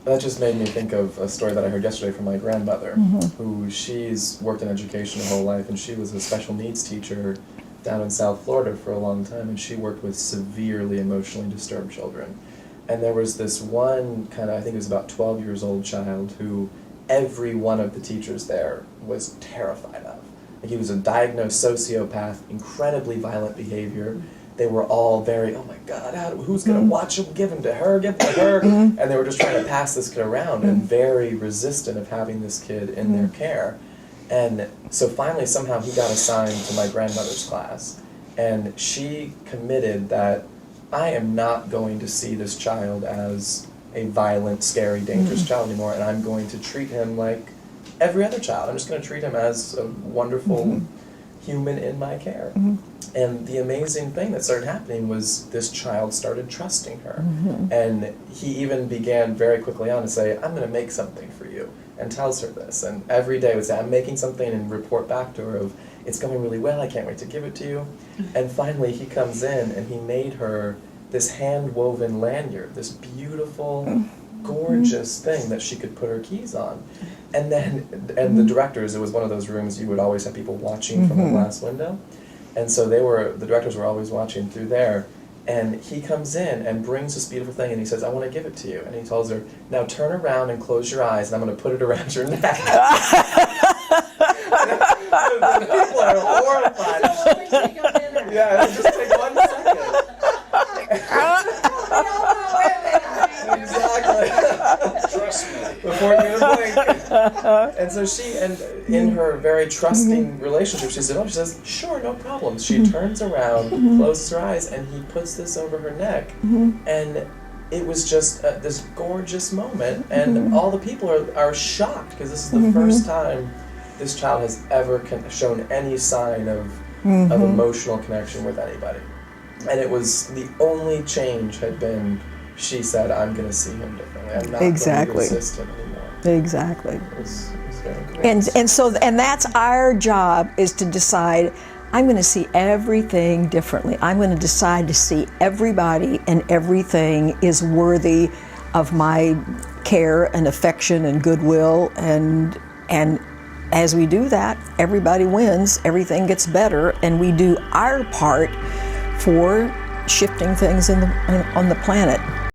That just made me think of a story that I heard yesterday from my grandmother, who she's worked in education her whole life, and she was a special needs teacher down in South Florida for a long time, and she worked with severely emotionally disturbed children. And there was this one kind of, I think it was about 12 years old child who every one of the teachers there was terrified of. Like, he was a diagnosed sociopath, incredibly violent behavior. They were all very, oh my God, who's going to watch him, give him to her, and they were just trying to pass this kid around and very resistant of having this kid in their care. And so finally, somehow he got assigned to my grandmother's class, and she committed that I am not going to see this child as a violent, scary, dangerous child anymore, and I'm going to treat him like every other child. I'm just going to treat him as a wonderful human in my care. And the amazing thing that started happening was this child started trusting her. And he even began very quickly on to say, I'm going to make something for you, and tells her this. And every day would say, I'm making something, and report back to her of, it's going really well, I can't wait to give it to you. And finally he comes in and he made her this hand-woven lanyard, this beautiful, gorgeous thing that she could put her keys on. And then, and the directors, it was one of those rooms you would always have people watching from a glass window. And so the directors were always watching through there. And he comes in and brings this beautiful thing, and he says, I want to give it to you. And he tells her, now turn around and close your eyes, and I'm going to put it around your neck. And people are horrified. Yeah, just take 1 second. Exactly. Trust me. Before you even blink. And so she, and in her very trusting relationship, she says, sure, no problem. She turns around, closes her eyes, and he puts this over her neck. And it was just this gorgeous moment. And all the people are shocked, because this is the first time this child has ever shown any sign of emotional connection with anybody. And it was, the only change had been, she said, I'm going to see him differently. I'm not going to resist him anymore. Exactly. It was very great. And that's our job, is to decide, I'm going to see everything differently. I'm going to decide to see everybody and everything is worthy of my care and affection and goodwill, and as we do that, everybody wins, everything gets better, and we do our part for shifting things on the planet.